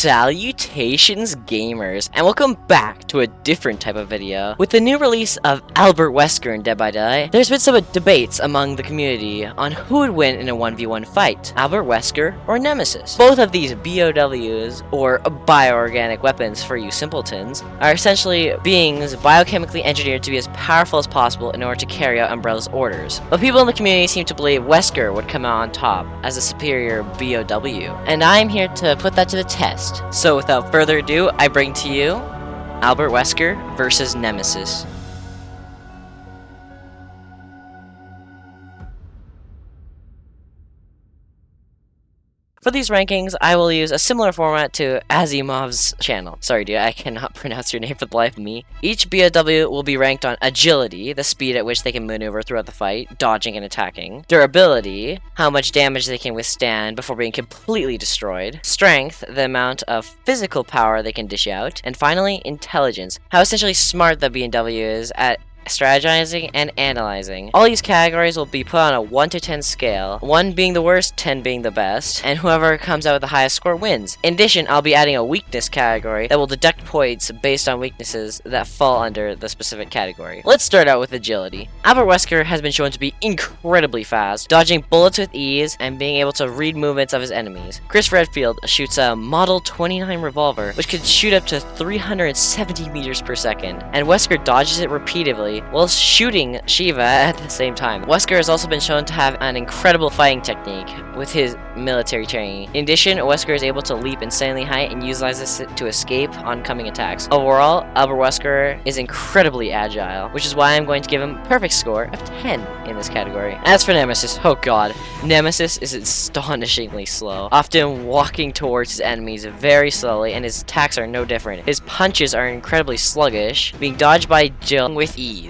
Salutations gamers, and welcome back to a different type of video. With the new release of Albert Wesker in Dead by Daylight, there's been some debates among the community on who would win in a 1v1 fight, Albert Wesker or Nemesis. Both of these BOWs, or bioorganic weapons for you simpletons, are essentially beings biochemically engineered to be as powerful as possible in order to carry out Umbrella's orders. But people in the community seem to believe Wesker would come out on top as a superior BOW, and I'm here to put that to the test. So without further ado, I bring to you Albert Wesker versus Nemesis. For these rankings, I will use a similar format to Asimov's channel. Sorry dude, I cannot pronounce your name for the life of me. Each BOW will be ranked on agility, the speed at which they can maneuver throughout the fight, dodging and attacking. Durability, how much damage they can withstand before being completely destroyed. Strength, the amount of physical power they can dish out. And finally, intelligence, how essentially smart the BOW is at strategizing and analyzing. All these categories will be put on a 1 to 10 scale, 1 being the worst, 10 being the best, and whoever comes out with the highest score wins. In addition, I'll be adding a weakness category that will deduct points based on weaknesses that fall under the specific category. Let's start out with agility. Albert Wesker has been shown to be incredibly fast, dodging bullets with ease and being able to read movements of his enemies. Chris Redfield shoots a Model 29 revolver, which could shoot up to 370 meters per second, and Wesker dodges it repeatedly while shooting Shiva at the same time. Wesker has also been shown to have an incredible fighting technique with his military training. In addition, Wesker is able to leap insanely high and utilizes this to escape oncoming attacks. Overall, Albert Wesker is incredibly agile, which is why I'm going to give him a perfect score of 10 in this category. As for Nemesis, oh god, Nemesis is astonishingly slow, often walking towards his enemies very slowly, and his attacks are no different. His punches are incredibly sluggish, being dodged by Jill with ease.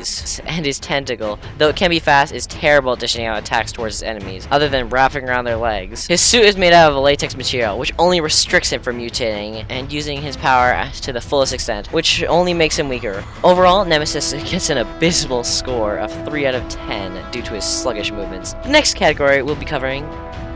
And his tentacle, though it can be fast, is terrible at dishing out attacks towards his enemies, other than wrapping around their legs. His suit is made out of a latex material, which only restricts him from mutating and using his power to the fullest extent, which only makes him weaker. Overall, Nemesis gets an abysmal score of 3 out of 10 due to his sluggish movements. The next category we'll be covering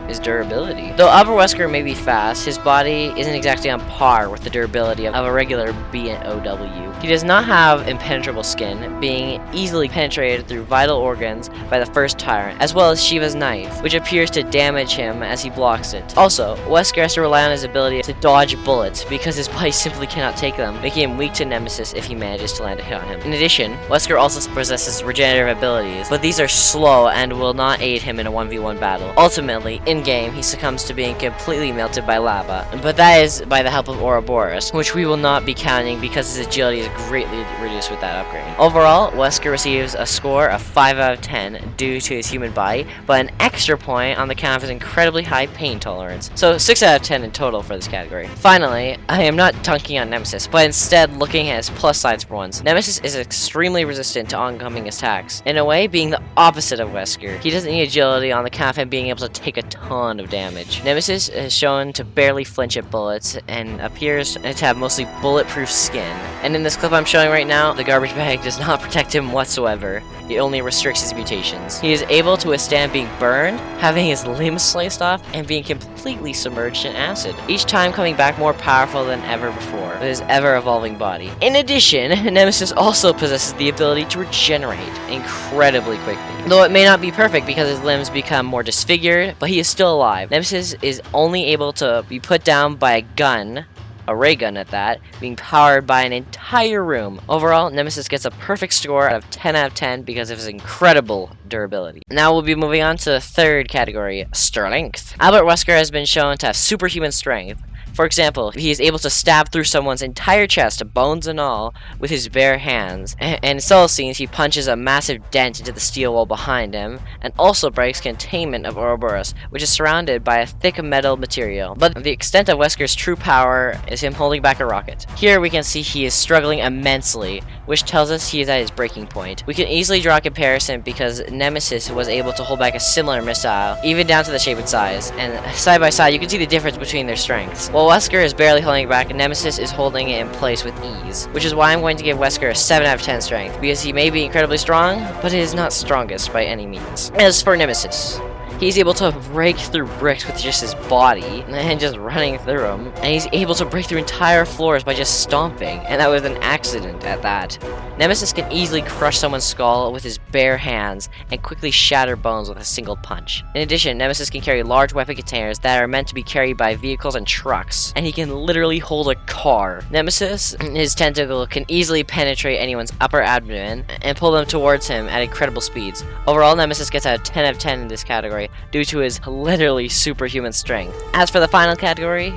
is durability. Though Albert Wesker may be fast, his body isn't exactly on par with the durability of a regular BOW. He does not have impenetrable skin, being easily penetrated through vital organs by the first tyrant, as well as Shiva's knife, which appears to damage him as he blocks it. Also, Wesker has to rely on his ability to dodge bullets because his body simply cannot take them, making him weak to Nemesis if he manages to land a hit on him. In addition, Wesker also possesses regenerative abilities, but these are slow and will not aid him in a 1v1 battle. Ultimately, in-game, he succumbs to being completely melted by lava, but that is by the help of Ouroboros, which we will not be counting because his agility is greatly reduced with that upgrade. Overall, Wesker receives a score of 5 out of 10 due to his human body, but an extra point on the count of his incredibly high pain tolerance. So 6 out of 10 in total for this category. Finally, I am not dunking on Nemesis, but instead looking at his plus sides for once. Nemesis is extremely resistant to oncoming attacks, in a way being the opposite of Wesker. He doesn't need agility on the count of him being able to take a ton of damage. Nemesis is shown to barely flinch at bullets and appears to have mostly bulletproof skin. And in this clip I'm showing right now, the garbage bag does not protect him whatsoever. It only restricts his mutations. He is able to withstand being burned, having his limbs sliced off, and being completely submerged in acid, each time coming back more powerful than ever before with his ever-evolving body. In addition, Nemesis also possesses the ability to regenerate incredibly quickly. Though it may not be perfect because his limbs become more disfigured, but he is still alive. Nemesis is only able to be put down by a gun, a ray gun at that, being powered by an entire room. Overall, Nemesis gets a perfect score out of 10 out of 10 because of his incredible durability. Now we'll be moving on to the third category, strength. Albert Wesker has been shown to have superhuman strength. For example, he is able to stab through someone's entire chest, bones and all, with his bare hands. And in several scenes, he punches a massive dent into the steel wall behind him, and also breaks containment of Ouroboros, which is surrounded by a thick metal material. But the extent of Wesker's true power is him holding back a rocket. Here we can see he is struggling immensely, which tells us he is at his breaking point. We can easily draw a comparison because Nemesis was able to hold back a similar missile, even down to the shape and size, and side by side you can see the difference between their strengths. While Wesker is barely holding it back, Nemesis is holding it in place with ease, which is why I'm going to give Wesker a 7 out of 10 strength, because he may be incredibly strong, but he is not strongest by any means. As for Nemesis, He's able to break through bricks with just his body and just running through them. And he's able to break through entire floors by just stomping. And that was an accident at that. Nemesis can easily crush someone's skull with his bare hands and quickly shatter bones with a single punch. In addition, Nemesis can carry large weapon containers that are meant to be carried by vehicles and trucks. And he can literally hold a car. Nemesis, his tentacle can easily penetrate anyone's upper abdomen and pull them towards him at incredible speeds. Overall, Nemesis gets a 10 out of 10 in this category due to his literally superhuman strength. As for the final category,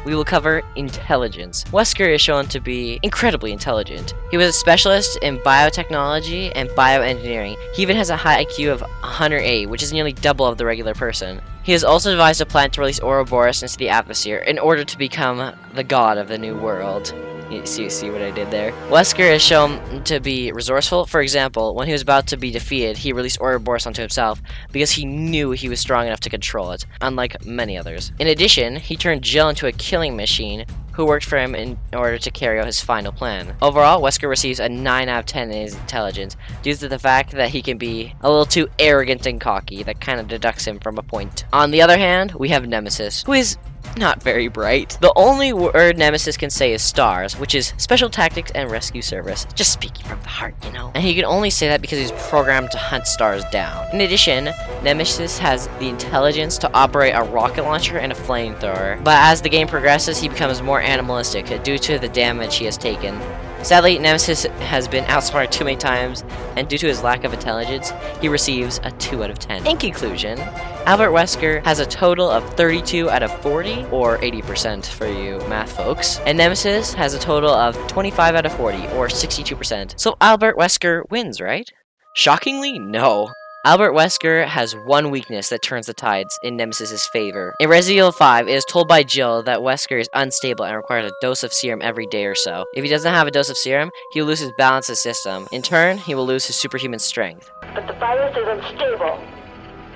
we will cover intelligence. Wesker is shown to be incredibly intelligent. He was a specialist in biotechnology and bioengineering. He even has a high IQ of 108, which is nearly double of the regular person. He has also devised a plan to release Ouroboros into the atmosphere in order to become the god of the new world. You see what I did there? Wesker is shown to be resourceful. For example, when he was about to be defeated, he released Ouroboros onto himself because he knew he was strong enough to control it, unlike many others. In addition, he turned Jill into a killing machine who worked for him in order to carry out his final plan. Overall, Wesker receives a 9 out of 10 in his intelligence due to the fact that he can be a little too arrogant and cocky. That kind of deducts him from a point. On the other hand, we have Nemesis, who is not very bright. The only word Nemesis can say is stars, which is special tactics and rescue service. Just speaking from the heart, you know. And he can only say that because he's programmed to hunt stars down. In addition, Nemesis has the intelligence to operate a rocket launcher and a flamethrower. But as the game progresses, he becomes more animalistic due to the damage he has taken. Sadly, Nemesis has been outsmarted too many times, and due to his lack of intelligence, he receives a 2 out of 10. In conclusion, Albert Wesker has a total of 32 out of 40, or 80% for you math folks, and Nemesis has a total of 25 out of 40, or 62%. So Albert Wesker wins, right? Shockingly, no. Albert Wesker has one weakness that turns the tides in Nemesis' favor. In Resident Evil 5, it is told by Jill that Wesker is unstable and requires a dose of serum every day or so. If he doesn't have a dose of serum, he will lose his balance of system. In turn, he will lose his superhuman strength. But the virus is unstable.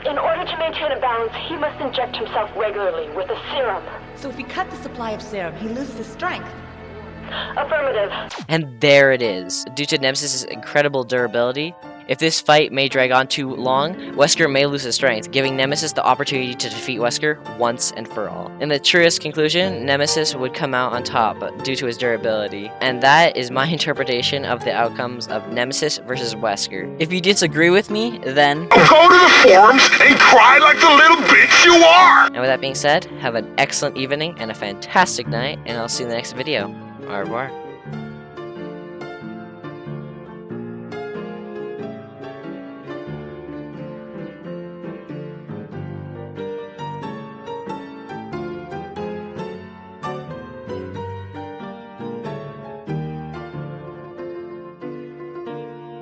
In order to maintain a balance, he must inject himself regularly with a serum. So if we cut the supply of serum, he loses his strength. Affirmative. And there it is. Due to Nemesis' incredible durability, if this fight may drag on too long, Wesker may lose his strength, giving Nemesis the opportunity to defeat Wesker once and for all. In the truest conclusion, Nemesis would come out on top due to his durability. And that is my interpretation of the outcomes of Nemesis versus Wesker. If you disagree with me, then go to the forums and cry like the little bitch you are! And with that being said, have an excellent evening and a fantastic night, and I'll see you in the next video. Au revoir.